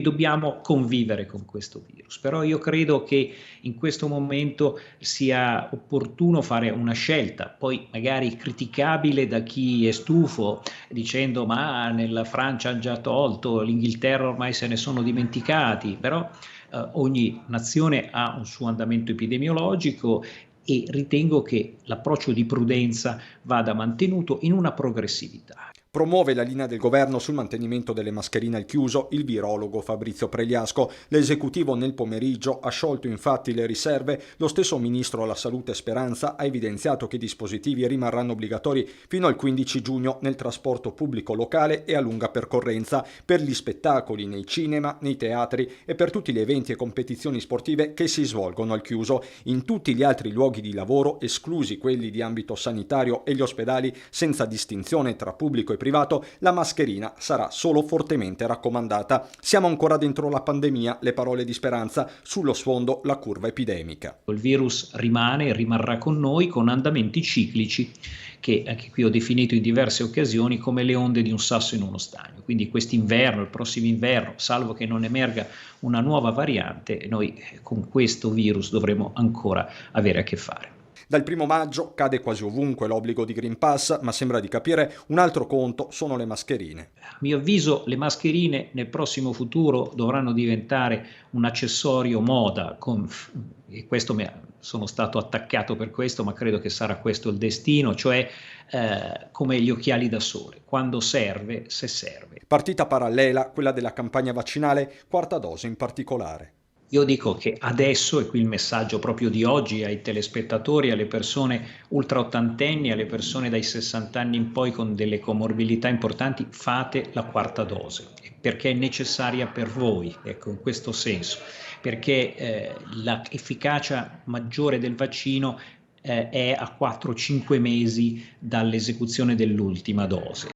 Dobbiamo convivere con questo virus, però io credo che in questo momento sia opportuno fare una scelta, poi magari criticabile da chi è stufo, dicendo ma nella Francia hanno già tolto, l'Inghilterra ormai se ne sono dimenticati, però ogni nazione ha un suo andamento epidemiologico e ritengo che l'approccio di prudenza vada mantenuto in una progressività. Promuove la linea del governo sul mantenimento delle mascherine al chiuso il virologo Fabrizio Pregliasco. L'esecutivo nel pomeriggio ha sciolto infatti le riserve. Lo stesso ministro alla salute Speranza ha evidenziato che i dispositivi rimarranno obbligatori fino al 15 giugno nel trasporto pubblico locale e a lunga percorrenza, per gli spettacoli nei cinema, nei teatri e per tutti gli eventi e competizioni sportive che si svolgono al chiuso. In tutti gli altri luoghi di lavoro, esclusi quelli di ambito sanitario e gli ospedali, senza distinzione tra pubblico e privato, la mascherina sarà solo fortemente raccomandata. Siamo ancora dentro la pandemia, le parole di Speranza, sullo sfondo la curva epidemica. Il virus rimane e rimarrà con noi con andamenti ciclici che anche qui ho definito in diverse occasioni come le onde di un sasso in uno stagno. Quindi quest'inverno, il prossimo inverno, salvo che non emerga una nuova variante, noi con questo virus dovremo ancora avere a che fare. Dal 1° maggio cade quasi ovunque l'obbligo di Green Pass, ma sembra di capire un altro conto sono le mascherine. A mio avviso le mascherine nel prossimo futuro dovranno diventare un accessorio moda, e questo sono stato attaccato per questo, ma credo che sarà questo il destino, cioè come gli occhiali da sole, quando serve, se serve. Partita parallela, quella della campagna vaccinale, quarta dose in particolare. Io dico che adesso, e qui il messaggio proprio di oggi ai telespettatori, alle persone ultra ottantenni, alle persone dai 60 anni in poi con delle comorbilità importanti, fate la quarta dose, perché è necessaria per voi, ecco, in questo senso, perché l'efficacia maggiore del vaccino è a 4-5 mesi dall'esecuzione dell'ultima dose.